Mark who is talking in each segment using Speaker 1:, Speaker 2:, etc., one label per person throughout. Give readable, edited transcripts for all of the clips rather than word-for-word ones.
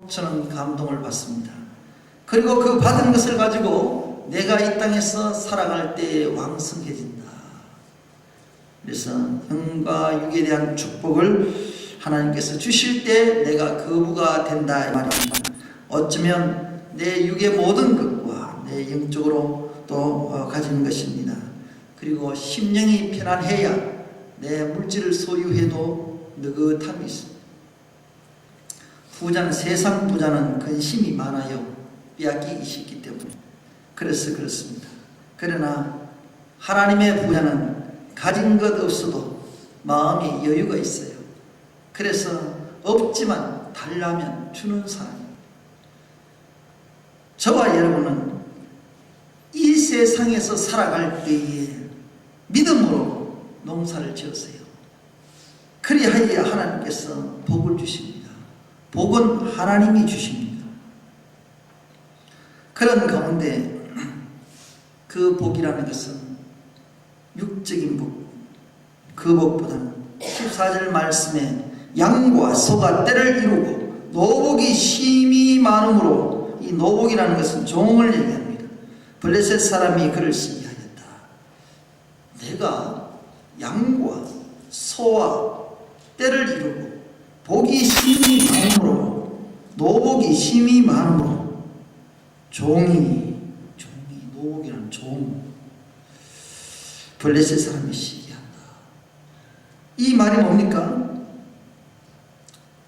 Speaker 1: 저는 감동을 받습니다. 그리고 그 받은 것을 가지고 내가 이 땅에서 살아갈 때 왕성해진다. 그래서 영과 육에 대한 축복을 하나님께서 주실 때 내가 거부가 된다 이 말입니다. 어쩌면 내 육의 모든 것과 내 영적으로 또 가지는 것입니다. 그리고 심령이 편안해야 내 물질을 소유해도 느긋함이 있습니다. 부자는, 세상 부자는 근심이 많아요. 빼앗기기 쉽기 때문에. 그래서 그렇습니다. 그러나 하나님의 부자는 가진 것 없어도 마음에 여유가 있어요. 그래서 없지만 달라면 주는 사람입니다. 저와 여러분은 이 세상에서 살아갈 때에 믿음으로 농사를 지었어요. 그리하여 하나님께서 복을 주십니다. 복은 하나님이 주십니다. 그런 가운데 그 복이라는 것은 육적인 복, 그 복보다는 14절 말씀에 양과 소가 때를 이루고 노복이 심히 많음으로, 이 노복이라는 것은 종을 얘기합니다. 블레셋 사람이 그를 시기하였다. 내가 양과 소와 때를 이루고 복이 심히 많음으로, 노복이 심히 많음으로, 종이 노복이라는 종, 블레셋 사람이 시기한다. 이 말이 뭡니까?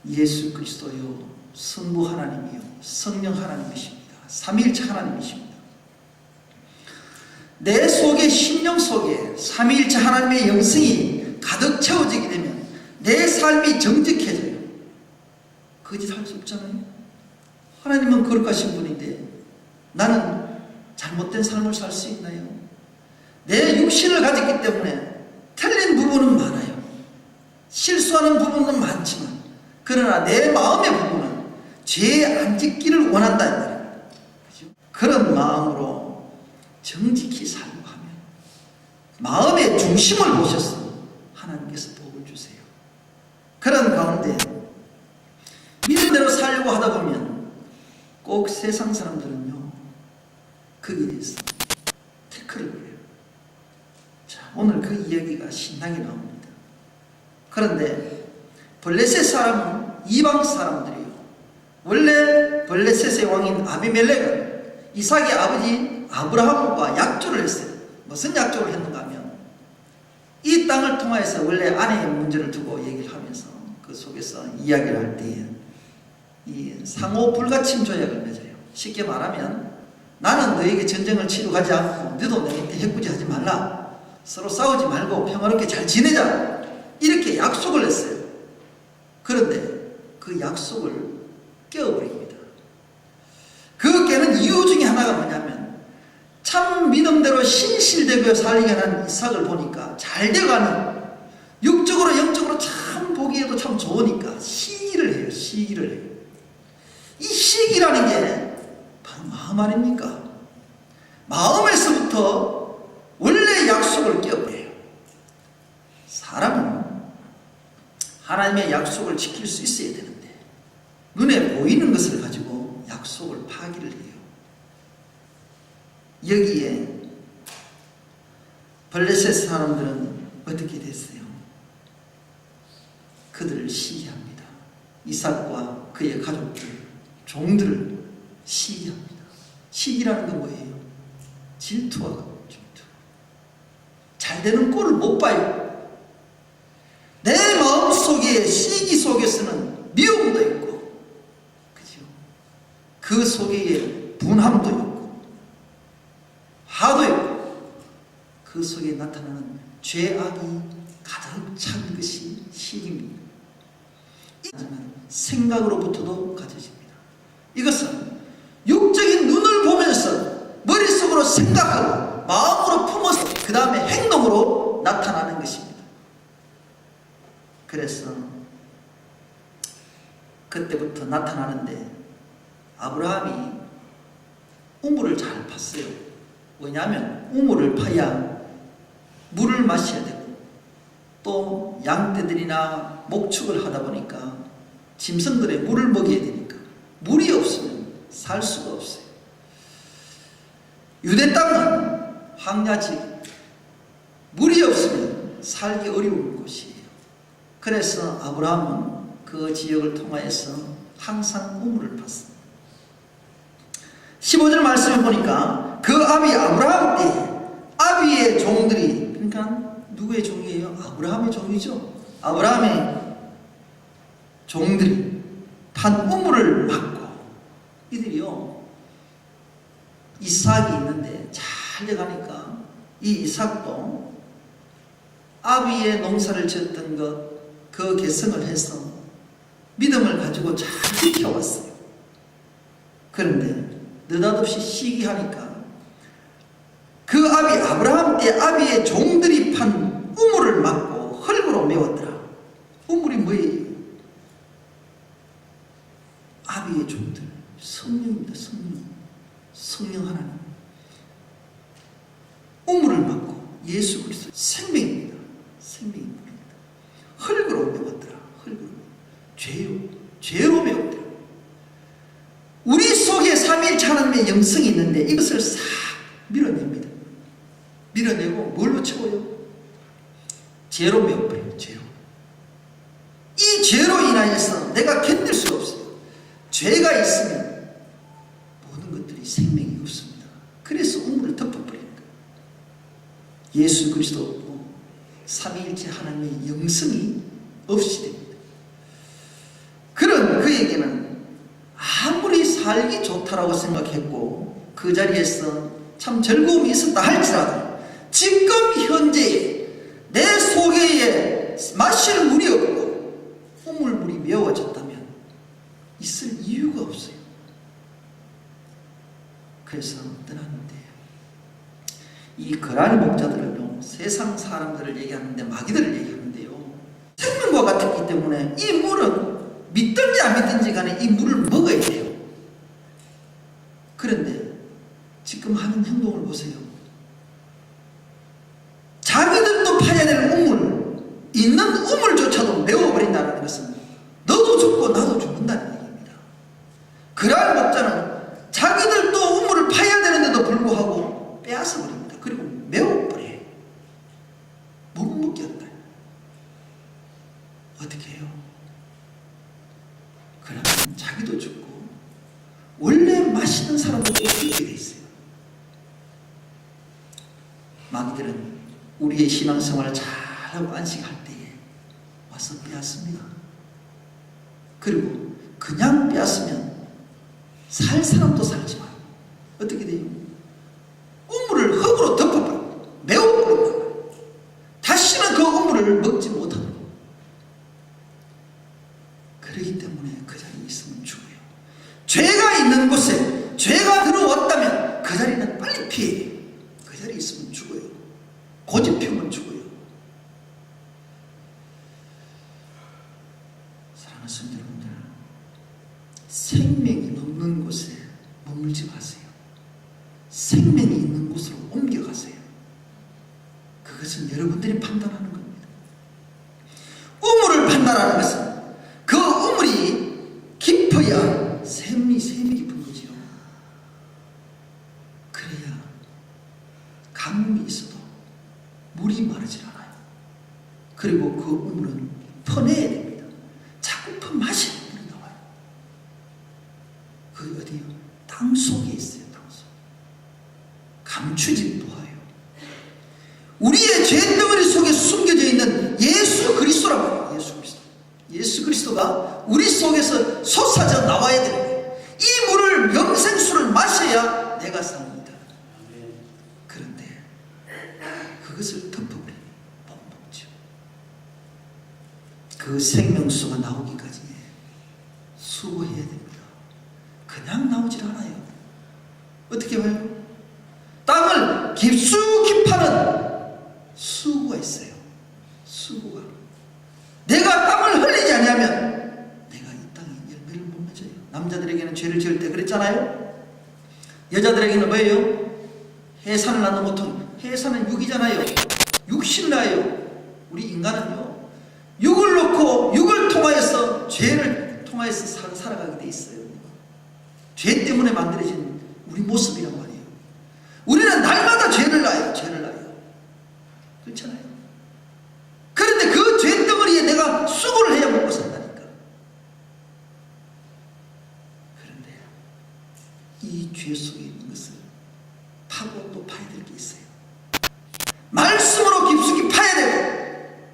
Speaker 1: 예수 그리스도요, 성부 하나님이요, 성령 하나님이십니다. 삼위일체 하나님이십니다. 내 속에, 심령 속에 삼위일체 하나님의 영성이 가득 채워지게 되면 내 삶이 정직해져요. 거짓할 수 없잖아요. 하나님은 거룩하신 분인데 나는 잘못된 삶을 살 수 있나요? 내 육신을 가졌기 때문에 틀린 부분은 많아요. 실수하는 부분은 많지만, 그러나 내 마음의 부분은 죄에 안 짓기를 원한다 이 말이에요. 그런 마음으로 정직히 살고 하면 마음의 중심을 보셔서 하나님께서 복을 주세요. 그런 가운데 믿음대로 살려고 하다 보면 꼭 세상 사람들은요, 거기에 대해서 태클을 해요. 자, 오늘 그 이야기가 신나게 나옵니다. 그런데 블레셋 사람은 이방 사람들이요, 원래 블레셋의 왕인 아비멜렉은 이삭의 아버지 아브라함과 약조를 했어요. 무슨 약조를 했는가 하면 이 땅을 통하여서 원래 아내의 문제를 두고 얘기를 하면서 그 속에서 이야기를 할 때에 이 상호 불가침 조약을 맺어요. 쉽게 말하면 나는 너에게 전쟁을 치러 가지 않고 너도 내한테 해코지 하지 말라, 서로 싸우지 말고 평화롭게 잘 지내자, 이렇게 약속을 했어요. 그런데 그 약속을 깨어버립니다. 그 깨는 이유 중에 하나가 뭐냐면 참 믿음대로 신실되게 살게 하는 이삭을 보니까 잘 돼가는, 육적으로 영적으로 참 보기에도 참 좋으니까 시기를 해요. 시기를 해요. 이 시기라는 게 바로 마음 아닙니까? 마음에서부터 원래 약속을 깨어버려요. 사람은 하나님의 약속을 지킬 수 있어야 되는데 눈에 보이는 것을 가지고 약속을 파기를 해요. 여기에 블레셋 사람들은 어떻게 됐어요? 그들을 시기합니다. 이삭과 그의 가족들, 종들을 시기합니다. 시기라는 건 뭐예요? 질투와 질투. 잘 되는 꼴을 못 봐요. 내 마음속에, 시기 속에서는 미움도 있고, 그죠? 그 속에 분함도 있고, 화도 있고, 그 속에 나타나는 죄악이 가득 찬 것이 시기입니다. 하지만 생각으로부터도 가져집니다. 이것은 육적인 눈을 보면서 머릿속으로 생각하고 마음으로 품어서 그 다음에 행동으로 나타나는 것입니다. 그래서 그때부터 나타나는데 아브라함이 우물을 잘 팠어요. 왜냐하면 우물을 파야 물을 마셔야 되고, 또 양떼들이나 목축을 하다 보니까 짐승들의 물을 먹여야 되니까 물 살 수가 없어요. 유대 땅은 황야지, 물이 없으면 살기 어려운 곳이에요. 그래서 아브라함은 그 지역을 통하여서 항상 우물을 팠습니다. 15절 말씀을 보니까 그 아비 아브라함 때 아비의 종들이, 그러니까 누구의 종이에요? 아브라함의 종이죠. 아브라함의 종들이 판 우물을 막고, 이들이요 이삭이 있는데 잘 돼가니까 이 이삭도 아비의 농사를 지었던 그 개성을 해서 믿음을 가지고 잘 지켜왔어요. 그런데 느닷없이 시기하니까 그 아비 아브라함 때 아비의 종들이 판 우물을 막고 흙으로 메웠더라. 우물이 뭐예요? 아비의 종들, 성령입니다. 성령 하나님. 우물을 막고 예수 그리스도 생명입니다. 생명입니다. 흙으로 메웠더라. 흙으로. 죄로 메웠더라. 우리 속에 삼위일체 하나님의 영성이 있는데 이것을 싹 밀어냅니다. 밀어내고 뭘로 채워요? 죄로 메워버려요. 죄로. 이 죄로 인하여서 내가 견딜 수가 없어요. 죄가 있으면 모든 것들이 생명이 없습니다. 그래서 우물을 덮어버립니다. 예수 그리스도 없고 삼위일체 하나님의 영성이 없이 됩니다. 그런 그에게는 아무리 살기 좋다라고 생각했고 그 자리에서 참 즐거움이 있었다 할지라도 지금 현재에 내 속에 마실 물이 없고 우물물이 메워졌다면 있을 이유가 없어요. 그래서 떠났는데, 이 거라니 목자들은요 세상 사람들을 얘기하는데 마귀들을 얘기하는데요, 생명과 같았기 때문에 이 물은 믿든지 안 믿든지 간에 이 물을 먹어야 돼요. 그런데 지금 하는 행동을 보세요. 자기들도 파야 될 우물, 있는 우물조차도 메워버린다는 것은 너도 죽고 나도 죽는다는 얘기입니다. 그러한 목자는 자기들도 우물을 파야 되는데도 불구하고 빼앗아 버립니다. 그리고 메워버려요. 못 먹겠다. 어떻게 해요? 그러면 자기도 죽고 원래 마시는 사람도 죽게 돼 있어요. 마귀들은 우리의 신앙생활을 잘하고 안식할 때에 와서 빼앗습니다. 그리고 그냥 빼앗으면 살 사람도 살지만 어떻게 돼요? 우물을 흙으로 덮어버려, 메워버려. 다시는 그 우물을 먹지 못하는 거예요. 그렇기 때문에 그 자리에 있으면 죽어요. 죄가 있는 곳에 죄가 들어왔다면 그 자리는 빨리 피해요. 그 자리에 있으면 죽어요. 고집 피우면 죽어요. 사랑하는 성도 여러분들, 생명이 없는 곳에 머물지 마세요. 생명이 있는 곳으로 옮겨가세요. 그것은 여러분들이 판단하는 겁니다. 우물을 판단하는 것은 그 우물이 깊어야 샘이 깊은 거지요. 그래야 가뭄이 있어도 물이 마르질 않아요. 그리고 그 우물은 퍼내야 됩니다. 자꾸 퍼마시는 물이 나와요. 그게 어디요? 땅 속에 있어요. 땅 속에. 감추지 못해요. 우리의 죄덩어리 속에 숨겨져 있는 예수 그리스도라고 해요. 예수 그리스도가 우리 속에서 솟아져 나와야 됩니다. 이 물을 영생수를 마셔야 내가 삽니다. 그런데 그것을 덮어버리면 못 먹죠. 그 생명수가 나오기까지 수고해야 됩니다. 그냥 나오질 않아요. 어떻게 봐요? 땅을 깊숙이 파는 수고가 있어요. 수고가. 내가 땀을 흘리지 않으면 내가 이 땅에 열매를 못 맺어요. 남자들에게는 죄를 지을 때 그랬잖아요. 여자들에게는 뭐예요? 해산을 낳는 보통 해산은 육이잖아요. 육신 나요. 우리 인간은요, 육을 놓고 육을 통하여서 죄를 통하여서 살아가게 돼 있어요. 죄 때문에 만들어진 우리 모습이란 말이에요. 우리는 날마다 죄를 낳아요. 죄를 낳아요. 그렇잖아요. 그런데 그 죄덩어리에 내가 수고를 해야 먹고 산다니까. 그런데 이 죄 속에 있는 것을 파고 또 파야 될 게 있어요. 말씀으로 깊숙이 파야 되고,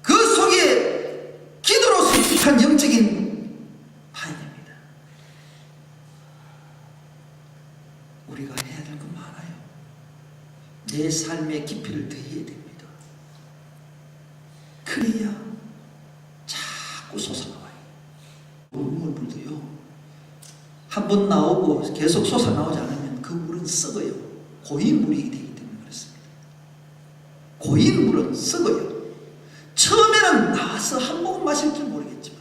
Speaker 1: 그 속에 기도로서 깊은 영적인 파야 됩니다. 우리가 해야 될 건 많아요. 내 삶의 깊이를 더해야 됩니다. 그래야 자꾸 솟아나와요. 물도요, 한 번 나오고 계속 솟아나오지 않으면 그 물은 썩어요. 고인 물이 되기 때문에 그렇습니다. 고인 물은 썩어요. 처음에는 나와서 한 모금 마실 줄 모르겠지만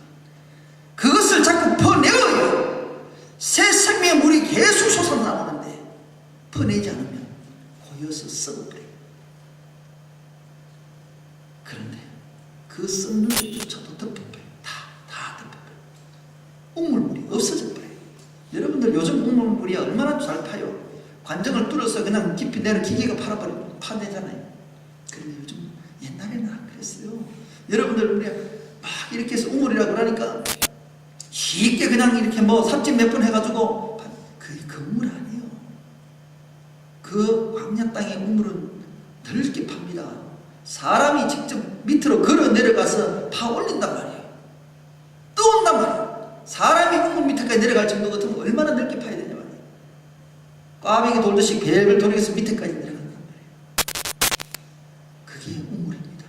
Speaker 1: 그것을 자꾸 퍼내어요. 새 생명의 물이 계속 솟아나오는데 퍼내지 않으면 고여서 썩어버려요. 그런데 그 썩는 것조차도 덮어버려요. 다 덮어버려요. 우물물이 없어져 버려요. 여러분들 요즘 우물물이 얼마나 잘 파요. 관정을 뚫어서 그냥 깊이 내는 기계가 파내잖아요. 그런데 요즘 옛날에는 안 그랬어요. 여러분들 우리 막 이렇게 해서 우물이라고 그러니까 쉽게 그냥 이렇게 뭐 삽질 몇 번 해가지고, 그 우물 아니에요. 그 광야 땅의 우물은 넓게 팝니다. 사람이 직접 밑으로 걸어 내려가서 파 올린단 말이에요. 떠온단 말이에요. 사람이 우물 밑에까지 내려갈 정도 같으면 얼마나 넓게 파야 되냐 말이에요. 꽈배기 돌듯이 벨벨 돌려서 밑에까지 내려간단 말이에요. 그게 우물입니다.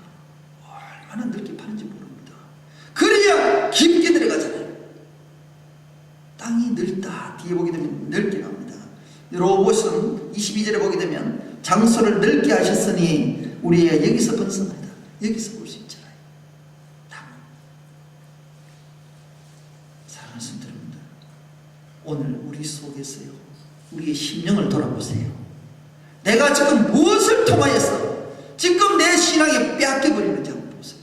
Speaker 1: 얼마나 넓게 파는지 모릅니다. 그래야 깊게 내려가잖아요. 땅이 넓다. 뒤에 보게 되면 넓게 나옵니다. 로봇은 22절에 보게 되면 장소를 넓게 하셨으니 우리의 여기서 번성하다. 여기서 볼 수 있잖아요. 땅. 사랑하는 성도 여러분들, 오늘 우리 속에서요, 우리의 심령을 돌아보세요. 내가 지금 무엇을 통하여서 지금 내 신앙이 빼앗겨버리는지 한번 보세요.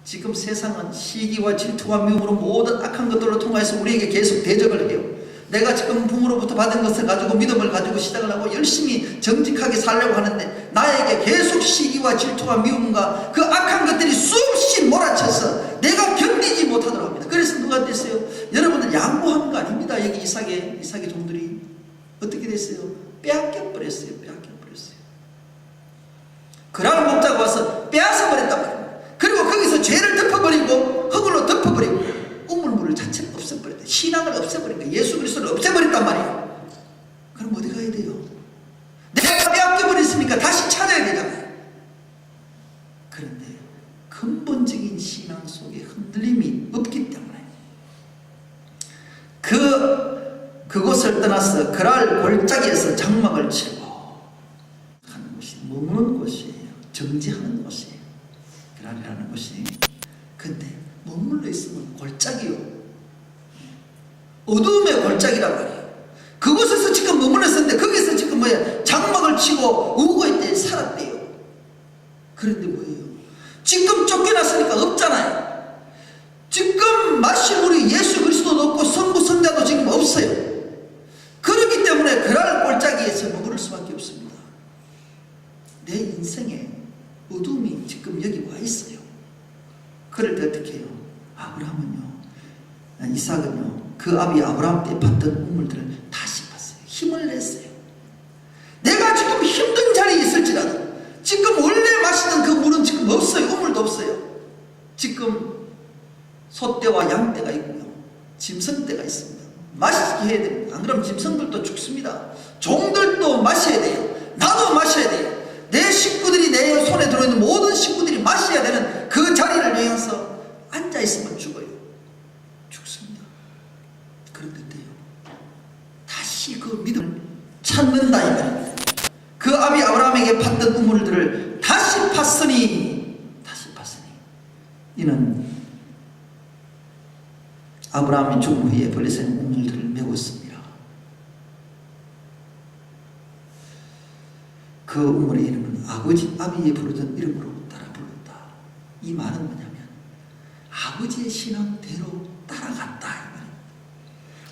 Speaker 1: 지금 세상은 시기와 질투와 미움으로 모든 악한 것들로 통하여서 우리에게 계속 대적을 해요. 내가 지금 부모로부터 받은 것을 가지고 믿음을 가지고 시작을 하고 열심히 정직하게 살려고 하는데 나에게 계속 시기와 질투와 미움과 그 악한 것들이 수없이 몰아쳐서 내가 견디지 못하도록 합니다. 그래서 누가 됐어요? 여러분들 양보하는 거 아닙니다. 여기 이삭의 종들이 어떻게 됐어요? 빼앗겨버렸어요. 그랄 목자가 와서 빼앗아 버렸단 말이에요. 그리고 거기서 죄를 덮어버리고 흙으로 덮어버리고 우물물을 자체를 없애버렸다. 신앙을 없애버린다. 예수 그리스도를 없애버렸단 말이에요. 그럼 어디 가야 돼요? 내가 빼앗겨버렸으니까 다시 찾아야 되잖아요. 그런데 근본적인 신앙 속에 흔들림이 없기 때문에 그곳을 떠나서 그랄 골짜기에서 장막을 치고 하는 곳이 머무는 곳이에요. 정지하는 곳이에요. 그랄이라는 곳이. 근데 머물러 있으면 골짜기요. 어두움의 골짜기란 말이에요. 그곳에서 지금 머물러 있었는데 거기서 지금 장막을 치고 우고 있대. 살았대요. 그런데 뭐예요? 지금 쫓겨났으니까 없잖아요. 지금 마실 우리 예수 그리스도도 없고 성부 성자도 지금 없어요. 그렇기 때문에 그랄 골짜기에서 머무를 수밖에 없습니다. 내 인생에 어둠이 지금 여기 와 있어요. 그럴 때 어떻게 해요? 아브라함은요, 이삭은요, 그 아비 아브라함 때 봤던 우물들을 다시 봤어요. 힘을 냈어요. 내가 지금 힘든 자리에 있을지라도 지금 원래 마시던 그 물은 지금 없어요. 우물도 없어요. 지금 소떼와 양떼가 있고요, 짐승떼가 있습니다. 마시게 해야 됩니다. 안 그러면 짐승들도 죽습니다. 종들도 마셔야 돼요. 나도 마셔야 돼요. 내 식구들이 내 손에 들어있는 모든 식구들이 마셔야 되는 그 자리를 위해서 앉아있으면 죽어요. 죽습니다. 그런데요, 다시 그 믿음을 찾는다 이 말입니다. 그 아비 아브라함에게 팠던 우물들을 다시 팠으니 이는 아브라함이 죽은 후에 벌레새 우물들을 메웠습니다. 그 우물의 이름은 아비의 부르던 이름으로 따라 불렀다. 이 말은 뭐냐면 아버지의 신앙대로 따라갔다 이 말입니다.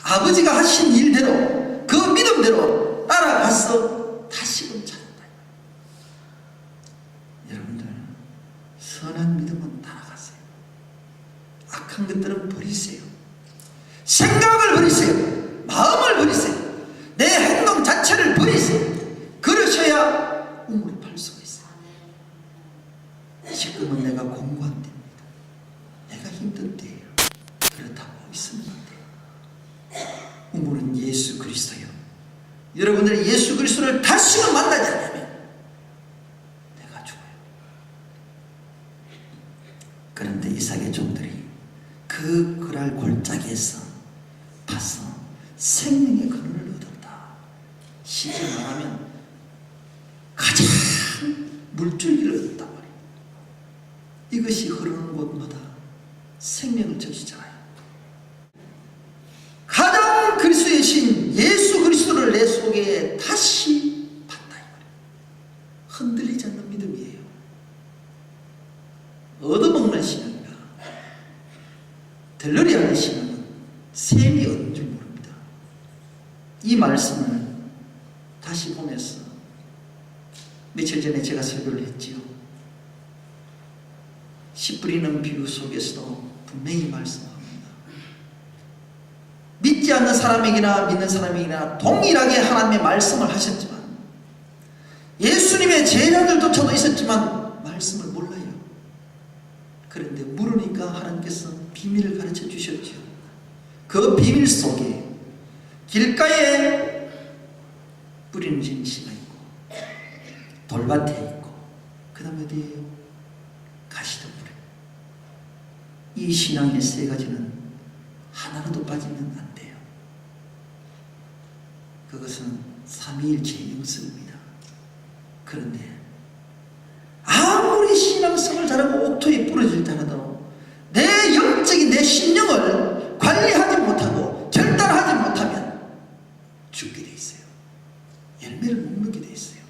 Speaker 1: 아버지가 하신 일대로 그 믿음대로 따라가서 다시금 찾았다. 여러분들, 선한 믿음은 따라가세요. 악한 것들은 버리세요. 생각을 버리세요. 마음을 버리세요. 내 행동 자체를 버리세요. 그러셔야 우물을 팔 수가 있어요. 지금은 내가 공부한 때입니다. 내가 힘든 때예요. 그렇다고 있으면 안 돼요. 우물은 예수 그리스도요. 여러분들이 예수 그리스도를 다시금 만나지 않으면 내가 죽어요. 그런데 이삭의 종들이 그 그랄 골짜기에서 봐서 생명의 근원을 얻었다. 시제 말하면 가장 물줄기를 얻었단 말이에요. 이것이 흐르는 곳마다 생명을 적시잖아요. 가장 그리스도의 신 예수 그리스도를 내 속에 다시 봤다 이 말이에요. 흔들리지 않는 믿음이에요. 얻어먹는 신앙이라 덜러리 하는 신앙은 셈이 얻는 줄 모릅니다. 이 말씀을 다시 보면서 며칠 전에 제가 설교를 했지요. 씨 뿌리는 비유 속에서도 분명히 말씀합니다. 믿지 않는 사람에게나 믿는 사람에게나 동일하게 하나님의 말씀을 하셨지만, 예수님의 제자들조차도 있었지만 말씀을 몰라요. 그런데 물으니까 하나님께서 비밀을 가르쳐 주셨죠. 그 비밀 속에 길가에 뿌리는 진씨가 있고 돌밭에 있고 그 다음에 어디에요? 가시덤불에. 이 신앙의 세 가지는 하나라도 빠지면 안 돼요. 그것은 삼위일체의 영성입니다. 그런데 아무리 신앙성을 잘하고 옥토에 부러질 때 하더라도 내 영적인 내 신령을 관리하지 못하고 절단하지 못하면 죽게 돼 있어요. 열매를 못 맺게 돼 있어요.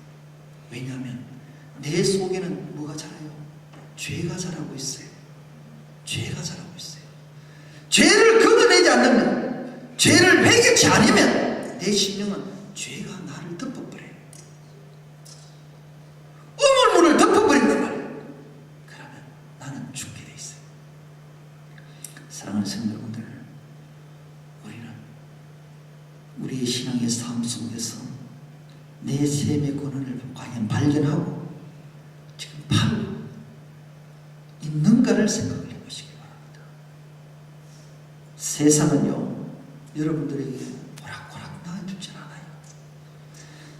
Speaker 1: 왜냐하면 내 속에는 뭐가 자라요? 죄가 자라고 있어요. 죄가 자라고 있어요. 죄를 걷어내지 않으면, 죄를 회개치 않으면 내 심령은 죄가 나를 덮어버려요. 우물물을 덮어버린단 말이에요. 그러면 나는 죽게 돼 있어요. 사랑하는 성도분들, 우리는 우리의 신앙의 삶 속에서 내 셈의 권한을 과연 발견하고 지금 바로 있는가를 생각을 해보시기 바랍니다. 세상은요, 여러분들에게 오락오락 나아주질 않아요.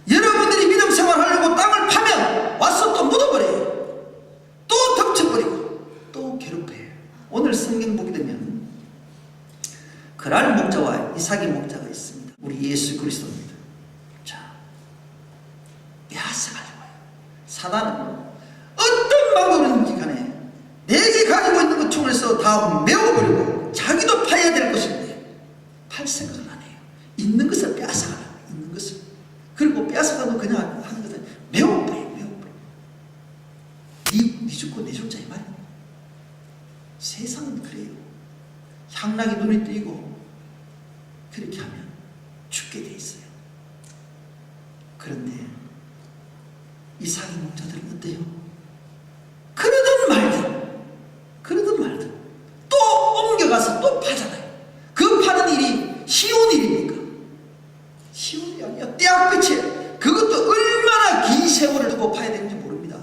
Speaker 1: 여러분들이 믿음 생활하려고 땅을 파면 와서 또 묻어버려요. 또 덮쳐버리고 또 괴롭혀요. 오늘 성경 보게 되면 그랄 목자와 이삭의 목자가 있습니다. 우리 예수 그리스도입니다. 자, 빼앗아가려고 해요. 사단은요, 어떤 방법이든지 간에 내게 가지고 있는 것 중에서 다 메워버리고 자기도 파야 될 것인데 팔 생각을 안 해요. 있는 것을 빼앗아가요. 있는 것을. 그리고 빼앗아가도 그냥 하는 것을 메워버려요. 메워버려요. 네 죽고 내 죽자 이 말이에요. 세상은 그래요. 향락이 눈에 띄고 그렇게 하면 죽게 돼 있어요. 그런데 이삭의 목자들은 어때요? 그러든 말든 또 옮겨가서 또 파잖아요. 그 파는 일이 쉬운 일입니까? 쉬운 일이 아니야. 떼약볕에 그것도 얼마나 긴 세월을 두고 파야 되는지 모릅니다.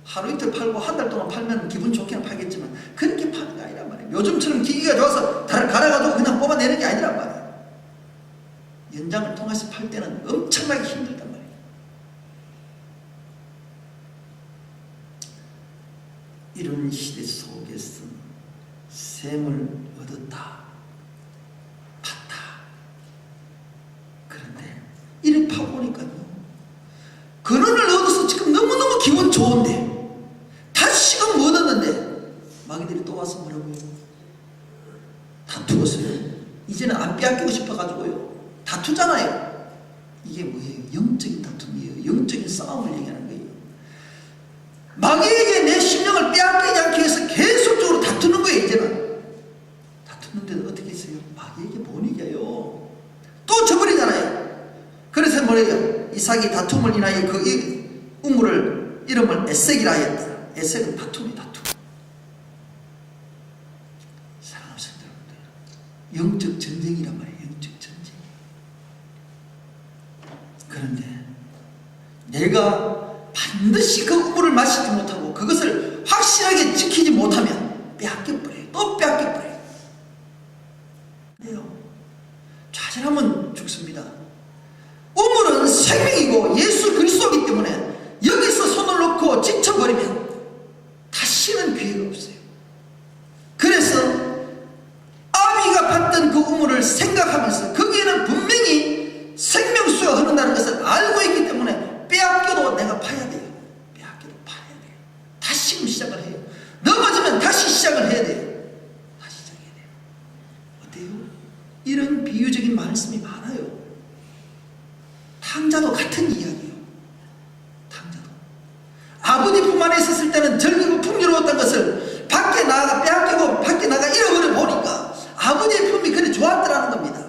Speaker 1: 하루 이틀 팔고 한 달 동안 팔면 기분 좋게는 팔겠지만 그렇게 파는 게 아니란 말이에요. 요즘처럼 기기가 좋아서 달을 갈아가지고 그냥 뽑아내는 게 아니란 말이에요. 연장을 통해서 팔 때는 엄청나게 힘들단 말이에요. 이런 시대 속에서 셈을 얻었다, 팠다. 그런데 이를 파보니까요, 근원을 얻어서 지금 너무너무 기분 좋은데 다시금 얻었는데 마귀들이 또 와서 뭐라고요? 다투었어요. 이제는 안 빼앗기고 싶어가지고요 다투잖아요. 이게 뭐예요? 영적인 다툼이에요. 영적인 싸움을 얘기하는 거예요. 마귀에게 내 심령을 빼앗기지 않기 위해서 계속적으로 다투는 거예요. 이제는 다투는데도 어떻게 했어요? 마귀에게 못 이겨요. 뭐래요? 이삭이 다툼을 인하여 그 우물을 이름을 에색이라 하였다. 에색은 다툼이 다툼. 사랑하는 성도들, 영적 전쟁이란 말이에요. 영적 전쟁. 그런데 내가 반드시 그 우물을 마시지 못하고 그것을 확실하게 지키지 못하면 빼앗겨버려요. 또 빼앗겨버려요. 네요. 좌절하면 죽습니다. 우물은 생명이고 예수 그리스도이기 때문에 여기서 손을 놓고 지쳐버리면 다시는 기회가 없어요. 그래서 아비가 봤던 그 우물을 생각하면서 거기에는 분명히 생명수가 흐른다는 것을 알고 있기 때문에 빼앗겨도 내가 파야 돼요. 빼앗겨도 파야 돼요. 다시금 시작을 해요. 넘어지면 다시 시작을 해야 돼요. 다시 시작해야 돼요. 어때요? 이런 비유적인 말씀이 많아요. 탕자도 같은 이야기예요. 탕자도 아버지 품 안에 있었을 때는 즐기고 풍요로웠던 것을 밖에 나가 빼앗기고 밖에 나가 잃어버려 보니까 아버지의 품이 그리 좋았더라는 겁니다.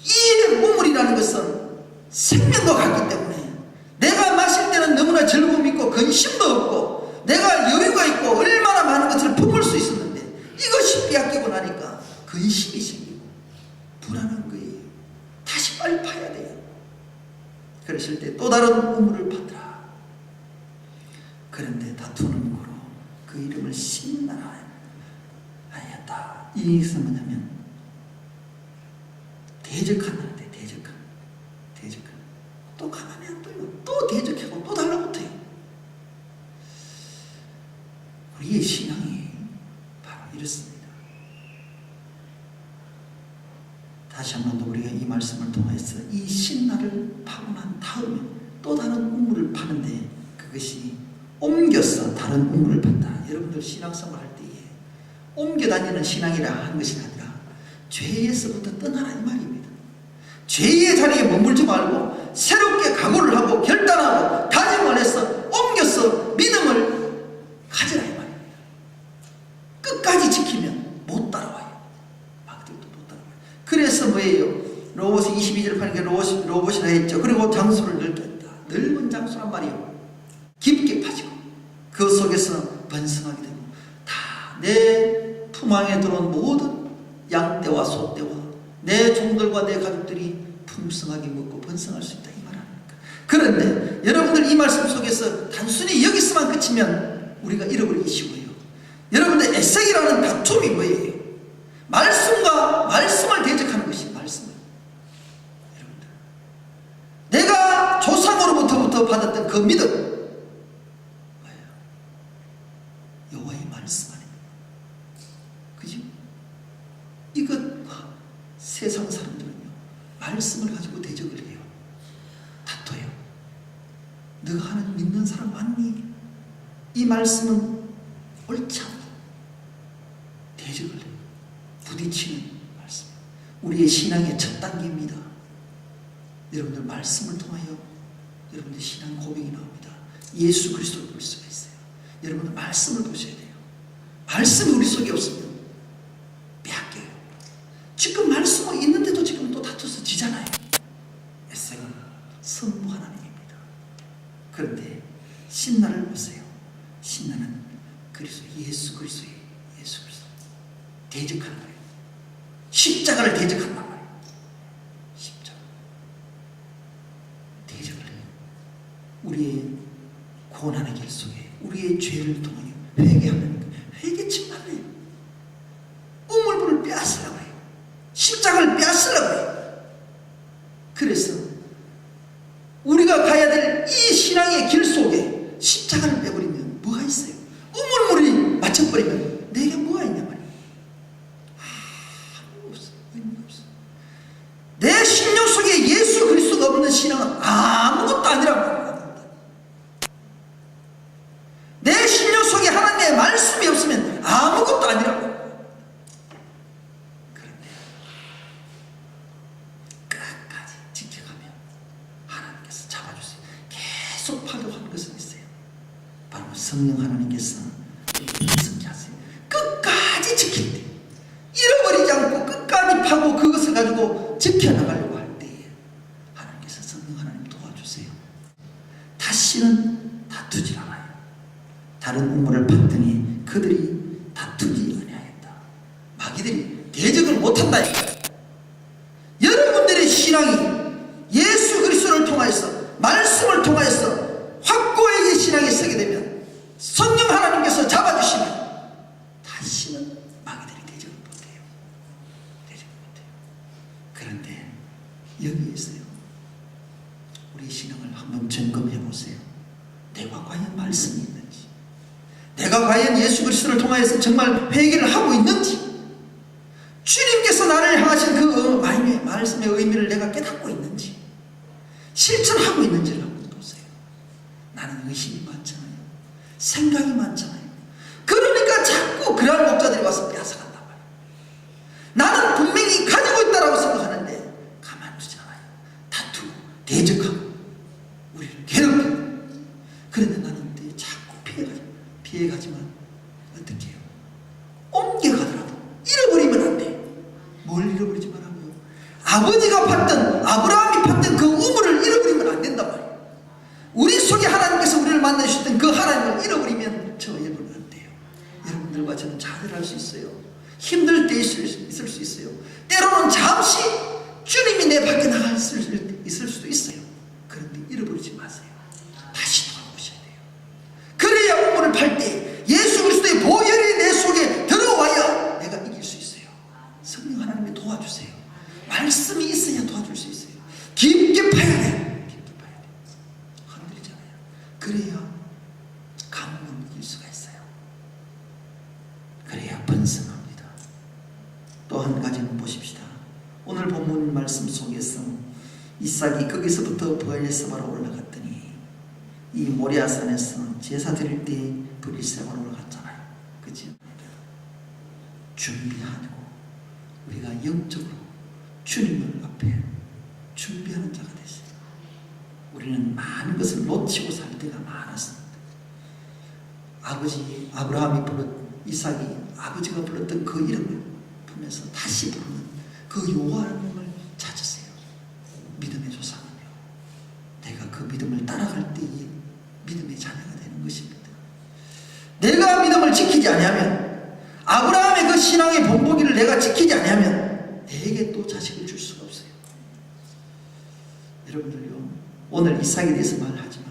Speaker 1: 이 우물이라는 것은 생명과 같기 때문에 내가 마실 때는 너무나 즐거움이 있고 근심도 없고 내가 여유가 있고 얼마나 많은 것을 품을 수 있었는데 이것이 빼앗기고 나니까 근심이 생기고 불안한 거예요. 다시 빨리 파야 돼요. 그러실 때 또 다른 우물을 파더라. 그런데 다투는 거로 그 이름을 신나라 하였다. 이것은 뭐냐면 대적한다는데 대적한. 또 가만히 안 둬요. 또 대적하고 또 달라붙어요. 우리의 신앙이 바로 이렇습니다. 다시 한 번 더 우리가 이 말씀을 통해서 이 신나를 파고 난 다음에 또 다른 우물을 파는데 그것이 옮겨서 다른 우물을 판다. 여러분들 신앙생활 할 때에 옮겨 다니는 신앙이라 하는 것이 아니라 죄에서부터 떠나라 이 말입니다. 죄의 자리에 머물지 말고 새롭게 각오를 하고 결단하고 다짐을 해서 옮겨서 믿음을 가지라 이 말입니다. 끝까지 지키면 못 따라와요. 막들도 못 따라와요. 그래서 뭐예요? 로봇이 22절 파니까 로봇이라 했죠. 그리고 장소를 넓게 했다. 넓은 장소란 말이에요. 깊게 파지고 그 속에서 번성하게 되고 다 내 품 안에 들어온 모든 양떼와 소떼와 내 종들과 내 가족들이 풍성하게 먹고 번성할 수 있다 이 말 아닙니까? 그런데 여러분들 이 말씀 속에서 단순히 여기서만 그치면 우리가 잃어버리기 쉬워요. 여러분들 에색이라는 다툼이 뭐예요? 말씀과 말씀을 대적하는 것이 말씀을. 여러분들 내가 조상으로부터 받았던 그 믿음 뭐예요? 여호와의 말씀 아닙니까? 그죠? 이것 세상 사람들은요 말씀을 가지고 대적을 해요. 다퉈요. 너가 하나님 믿는 사람 맞니? 이 말씀은 옳지 않다. 대적을 해요. 부딪히는 말씀. 우리의 신앙의 첫 단계입니다. 여러분들 말씀을 통하여 여러분들 신앙 고백이 나옵니다. 예수 그리스도를 볼 수가 있어요. 여러분들 말씀을 보셔야 돼요. 말씀이 우리 속에 없으면 빼앗겨요. 지금 말씀은 있는데도 지금 또 다투서 지잖아요. 에색은 성부 하나님입니다. 그런데 신나를 보세요. 신나는 그리스도 예수 그리스도의 예수 그리스도 대적하는 거예요. 십자가를 대적한단 말이에요. 십자가 대적을 해요. 우리의 고난의 길 속에 우리의 죄를 통하여 회개하는 회개치 말래요. 우물물을 빼앗으라고 해요. 십자가를 빼앗으라고 해요. 그래서 우리가 가야 될 이 신앙의 길 속에 십자가를 빼버리면 뭐가 있어요? 우물물이 맞춰버리면 내게 뭐가 있냐 말이에요. 아무것도 없어. 의미가 없어. 내 심령 속에 예수 그리스도가 없는 신앙은 아무것도 아니라고 합니다. 내 심령 속에 하나님의 말씀이 없으면 아무것도 아니라고. 그런데 끝까지 지켜가면 하나님께서 잡아주세요. 계속 파려고 하는 것은 있어요. 바로 성령 하나님께서 우리에게 하세요. 끝까지 지킬 때 잃어버리지 않고 끝까지 파고 그것을 가지고 지켜나가려고 할 때에 하나님께서 다른 우물을 팠더니 그들이 다투지 아니하였다. 마귀들이 대적을 못한다. 여러분들의 신앙이 예수 그리스도를 통하여서, 말씀을 통하여서 확고하게 신앙에 서게 되면, 성령 하나님께서 잡아주시면 다시는 마귀들이 대적을 못해요. 대적을 못해요. 그런데 여기에 있어요. 우리 신앙을 한번 점검해 보세요. 내가 과연 말씀이 있는지, 내가 과연 예수 그리스도를 통하여서 정말 회개를 하고 있는지, 주님께서 나를 향하신 그 말씀의 의미를 내가 깨닫고 있는지, 실천하고 있는지를 한번 보세요. 나는 의심이 많잖아요. 생각이 많잖아요. 그러니까 자꾸 그러한 목자들이 와서 빼앗아간단 말이에요. 나는 분명히 가지고 있다라고 생각하는데 가만두지 않아요. 다투고 대적하고 우리를 괴롭히고. 그런데 나는 자꾸 피해가지만 어떻게 해요? 옮겨가더라도 잃어버리면 안 돼. 뭘 잃어버리지 말라고요? 아버지가 팠던, 아브라함이 팠던 그 우물을 잃어버리면 안 된단 말이에요. 우리 속에 하나님께서 우리를 만나주셨던 그 하나님을 잃어버리면 저 잃어버리면 안 돼요. 여러분들과 저는 자살할 수 있어요. 힘들 때 있을 수 있어요. 때로는 잠시 주님이 내 밖에 나가 있을 수도 있어요. 그런데 잃어버리지 마세요. 다시 돌아오셔야 돼요. 그래야 우물을 팔 때 예수 그리스도의 보혈이 내 속에 들어와야 내가 이길 수 있어요. 성령 하나님이 도와주세요. 말씀이 있어야 도와줄 수 있어요. 깊게 파야 돼. 깊게 파야 돼. 흔들리잖아요. 그래야 가뭄을 이길 수가 있어요. 그래야 번성합니다. 또 한 가지는 보십시다. 오늘 본문 말씀 속에서 이삭이 거기서부터 브엘세바로 올라갔더니 이 모리아산에서 제사 드릴 때 브엘세바로 올라갔잖아요. 그치? 준비하고 우리가 영적으로 주님을 앞에 준비하는 자가 됐어요. 우리는 많은 것을 놓치고 살 때가 많았습니다. 아버지 아브라함이 이삭이 아버지가 불렀던 그 이름을 부르면서 다시 부르는 그 여호와를 찾으세요. 믿음의 조상이며 내가 그 믿음을 따라갈 때 이 믿음의 자녀가 되는 것입니다. 내가 믿음을 지키지 아니하면, 아브라함의 그 신앙의 본보기를 내가 지키지 아니하면 내게 또 자식을 줄 수가 없어요. 여러분들요, 오늘 이삭에 대해서 말하지만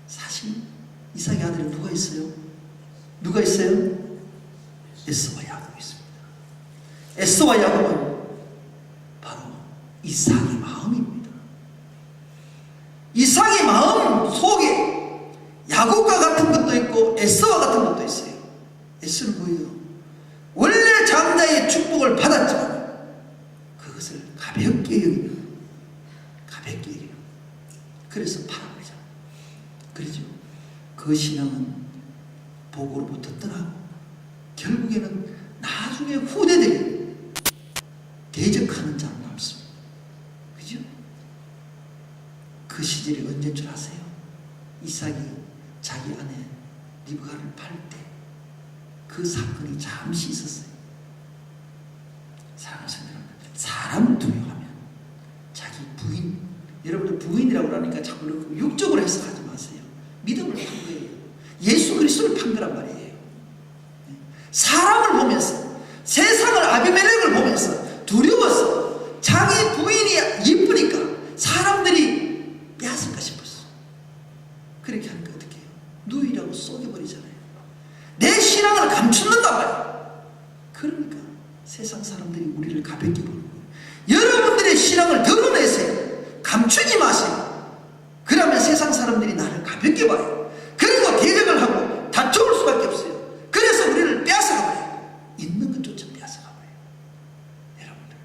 Speaker 1: 사실 이삭의 아들은 누가 있어요? 누가 있어요? 에서와 야곱이 있습니다. 에서와 야곱은 바로 이삭의 마음입니다. 이삭의 마음 속에 야곱과 같은 것도 있고 에서와 같은 것도 있어요. 에서는 뭐예요? 원래 장자의 축복을 받았지만 그것을 가볍게 여기며 가볍게 여기며 그래서 팔아버리잖아요. 그렇죠? 그 신앙은 복으로부터 떠나고 결국에는 나중에 후대들이 대적하는 자로 남습니다. 그죠? 그 시절이 언제인 줄 아세요? 이삭이 자기 아내 리브가를 팔 때 그 사건이 잠시 있었어요. 사람을 두려워하면 자기 부인, 여러분들 부인이라고 그러니까 자꾸 육적으로 해석하지 마세요. 믿음을 판 거예요. 예수 그리스도를 판 거란 말이에요. 사람을 보면서, 세상을, 아비멜렉을 보면서 두려워서 자기 부인이 예쁘니까 사람들이 빼앗을까 싶었어. 그렇게 하니까 어떻게 해요? 누이라고 쏘겨버리잖아요. 내 신앙을 감춘단 말이에요. 그러니까 세상 사람들이 우리를 가볍게 보는 거예요. 여러분들의 신앙을 드러내세요. 감추지 마세요. 그러면 세상 사람들이 나를 가볍게 봐요. 그리고 대적을 하고 다투을 수밖에 없어요. 그래서 우리를 빼앗아가버려요. 있는 것조차 빼앗아가버려요. 여러분들,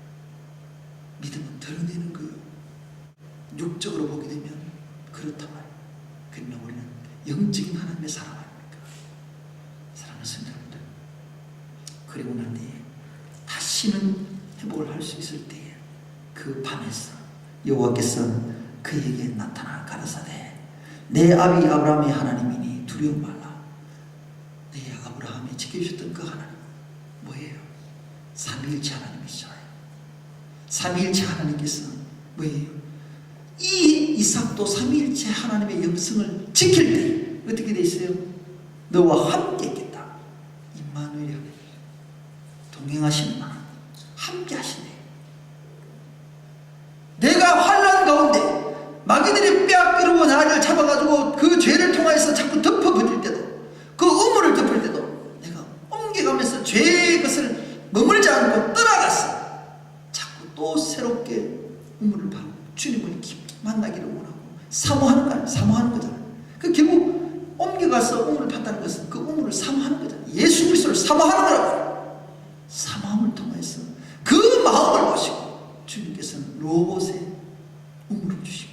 Speaker 1: 믿음은 드러내는 거예요. 육적으로 보게 되면 그렇단 말이에요. 그러면 우리는 영적인 하나님의 사람 아닙니까? 사랑하는 성도님들, 그리고 난 뒤에 다시는 회복을 할 수 있을 때에 그 밤에서 여호와께서 그에게 나타나 가라사대 내 아비 아브라함의 하나님이니 두려움 말라. 내 아브라함이 지켜주셨던 그 하나님 뭐예요? 삼위일체 하나님이시잖아요. 삼위일체 하나님께서 뭐예요? 이 이삭도 삼위일체 하나님의 영성을 지킬 때 어떻게 돼 있어요? 너와 함께 있겠다. 임마누엘이 하나님, 동행하시는 하나님, 함께 하시네. 내가 환난 가운데 마귀들이 빼앗기려고 나를 잡아가지고 그 죄를 통하여서 자꾸 덮어버릴 때도, 그 우물을 덮을 때도 내가 옮겨가면서 죄의 것을 머물지 않고 떠나갔어. 자꾸 또 새롭게 우물을 파고 주님을 깊이 만나기를 원하고 사모하는 거야. 사모하는 거잖아. 그 결국 옮겨가서 우물을 팠다는 것은 그 우물을 사모하는 거잖아. 예수 그리스도를 사모하는 거라고. 사모함을 통해서 그 마음을 보시고 주님께서는 로봇에 우물을 주시고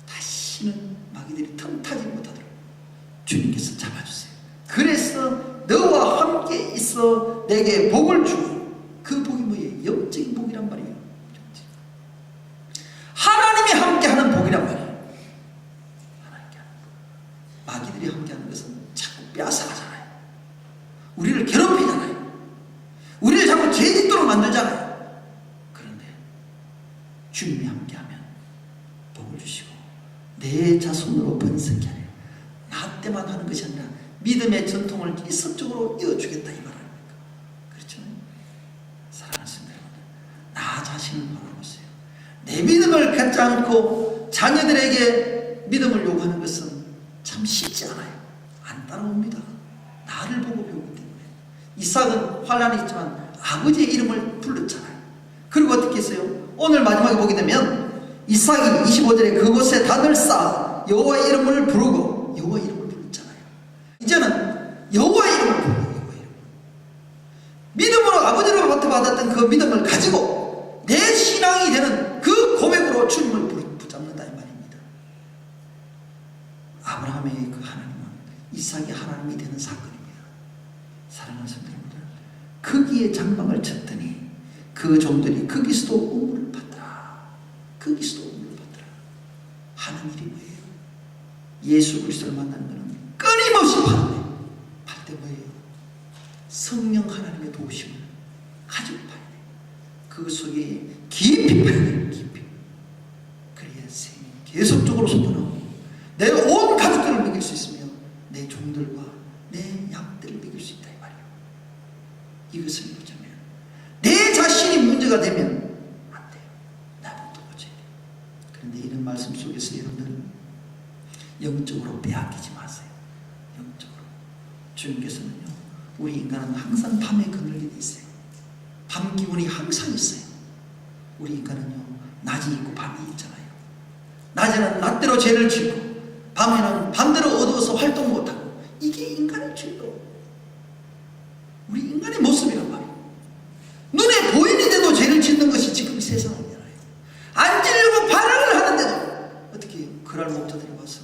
Speaker 1: 다시는 마귀들이 틈타지 못하도록 주님께서 잡아주세요. 그래서 너와 함께 있어 내게 복을 주고, 그 복이 뭐예요? 영적인 복이란 말이에요. 하나님이 함께하는 복이란 말이에요. 하나님께 하는 복. 마귀들이 함께하는 것은 자꾸 빼앗아가잖아요. 우리를 괴롭히잖아요. 우리를 자꾸 죄짓도록 만들잖아요. 그런데 주님이 함께하면 복을 주시고 내 자손으로 번성케 하려. 나 때만 하는 것이 아니라 믿음의 전통을 지속적으로 이어주겠다 이 말 아닙니까? 그렇죠? 사랑하는 성도 여러분, 나 자신을 바라보세요. 내 믿음을 갖지 않고 자녀들에게 믿음을 요구하는 것은 참 쉽지 않아요. 안 따라옵니다. 나를 보고 배우기 때문에. 이삭은 환란이 있지만 아버지의 이름을 불렀잖아요. 그리고 어떻게 했어요? 오늘 마지막에 보게 되면 이삭이 25절에 그곳에 단을 쌓아 여호와의 이름을 부르고, 여호와의 이름을 불렀잖아요. 이제는 여호와의 이름을 부르고, 여호와의 이름. 믿음으로 아버지로부터 받았던 그 믿음을 가지고 내 신앙이 되는 그 고백으로 주님을 붙잡는다 이 말입니다. 아브라함의 그 하나님은 이삭이 하나님이 되는 사건입니다. 사랑하는 성도님들, 거기에 장막을 쳤더니 그 종들이 거기서도 우물을 받더라. 거기서도 우물을 받더라. 하는 일이 뭐예요? 예수 그리스도를 만나는 것은 끊임없이 파는 거예요. 팔 때 뭐예요? 성령 하나님의 도우심을 가지고 파야 돼요. 그 속에 깊이 파야 돼요. 깊이. 그래야 생이 계속적으로 솟아나고 내 온 가족들을 먹일 수 있으며 내 종들과 내 양들을 먹일 수 있다 이 말이에요. 이것을 보자면 내 자신이 문제가 되면 안 돼요. 나부터 고쳐야 돼요. 그런데 이런 말씀 속에서 여러분들은 영적으로 빼앗기지 마세요. 영적으로. 주님께서는요, 우리 인간은 항상 밤에 그늘게 돼 있어요. 밤 기운이 항상 있어요. 우리 인간은요, 낮이 있고 밤이 있잖아요. 낮에는 낮대로 죄를 짓고 밤에는 밤대로 어두워서 활동 못하고, 이게 인간의 죄도 우리 인간의 모습이란 말이에요. 눈에 보이는데도 죄를 짓는 것이 지금 세상이잖아요. 안 지려고 반항을 하는데도 어떻게 해요? 그럴 목자들이 와서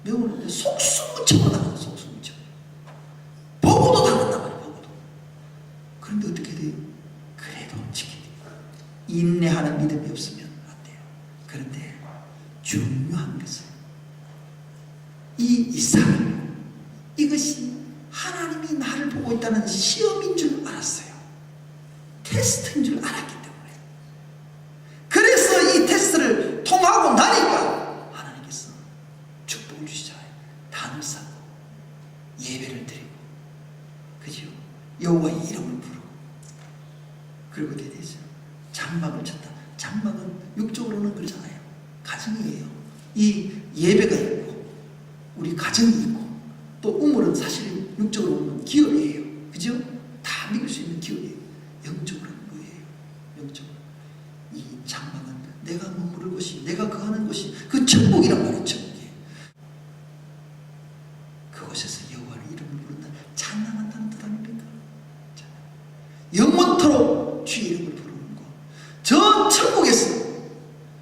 Speaker 1: 매우는데 속수무책으로 당하고, 속수무책. 보고도 당한단 말이에요. 보고도. 그런데 어떻게 돼요? 그래도 지키니 인내하는 믿음이 없으면 안 돼요. 그런데 중요한 것은 이 이삭, 이것이 하나님이 나를 보고 있다는 시험인 줄 알았어요. 테스트인 줄 알았기 때문에. 그래서 이 테스트를 통하고 나니까 하나님께서 축복을 주시잖아요. 단을 쌓고 예배를 드리고, 그죠? 여호와의 이름을 부르고, 그리고 어떻게 되죠? 장막을 쳤다. 장막은 육적으로는 그러잖아요. 가정이에요. 이 예배가 있고 우리 가정이 있고 또 우물은 사실 육적으로 보면 기업이에요. 그죠? 다 믿을 수 있는 기업이에요. 영적으로는 뭐예요? 영적으로. 이 장막은 내가 머무를 곳이, 내가 거하는 곳이 그 천국이란 말이에요. 천국이에요. 그곳에서 여호와의 이름을 부른다. 찬양한다는 뜻 아닙니까? 영원토록 주의 이름을 부르는 것. 저 천국에서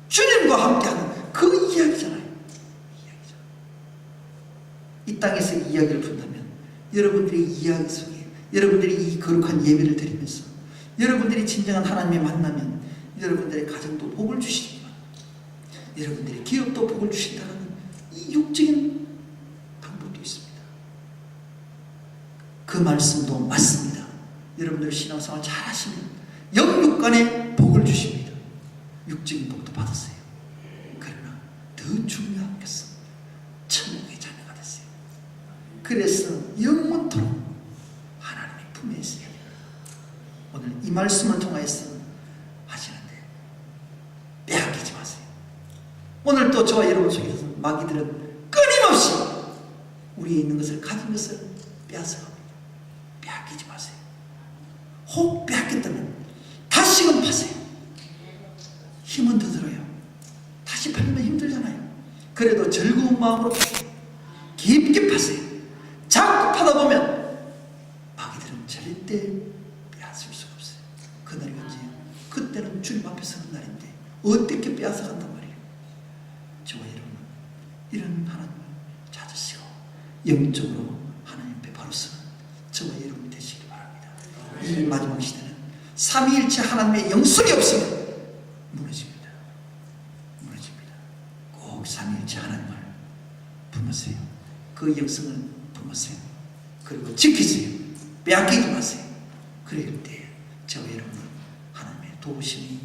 Speaker 1: 주님과 함께하는 그 이야기잖아요. 이 땅에서 이야기를 푼다면 여러분들이 이야기 속에, 여러분들이 이 거룩한 예배를 드리면서 여러분들이 진정한 하나님의 만나면 여러분들의 가정도 복을 주시지만 여러분들의 기업도 복을 주신다는 이 육적인 방법도 있습니다. 그 말씀도 맞습니다. 여러분들 신앙생활 잘 하시면 영육간에 복을 주십니다. 육적인 복도 받으세요. 그러나 더 중요한 것은 천국의 자녀가 되세요. 그래서 영원토록 하나님의 품에 있어야 돼요. 오늘 이 말씀을 통하여서 하시는데 빼앗기지 마세요. 오늘 또 저와 여러분 속에서 마귀들은 끊임없이 우리에 있는 것을, 가진 것을 빼앗아갑니다. 빼앗기지 마세요. 혹 빼앗겼다면 다시금 파세요. 힘은 더 들어요. 다시 팔면 힘들잖아요. 그래도 즐거운 마음으로 파세요. 깊게 파세요. 자꾸 파다 보면 마귀들은 절대 빼앗을 수가 없어요. 그날이 언제예요? 그때는 주님 앞에 서는 날인데 어떻게 빼앗아 간단 말이에요. 저와 여러분은 이런 하나님을 찾으시고 영적으로 하나님 앞에 바로 서는 저와 여러분이 되시기 바랍니다. 이 마지막 시대는 삼위일체 하나님의 영성이 없으면 무너집니다. 무너집니다. 꼭 삼위일체 하나님을 품으세요. 그 영성을 품으세요. 그리고 지키세요. 빼앗기지 마세요. 그럴 때 저와 여러분은 하나님의 도우심이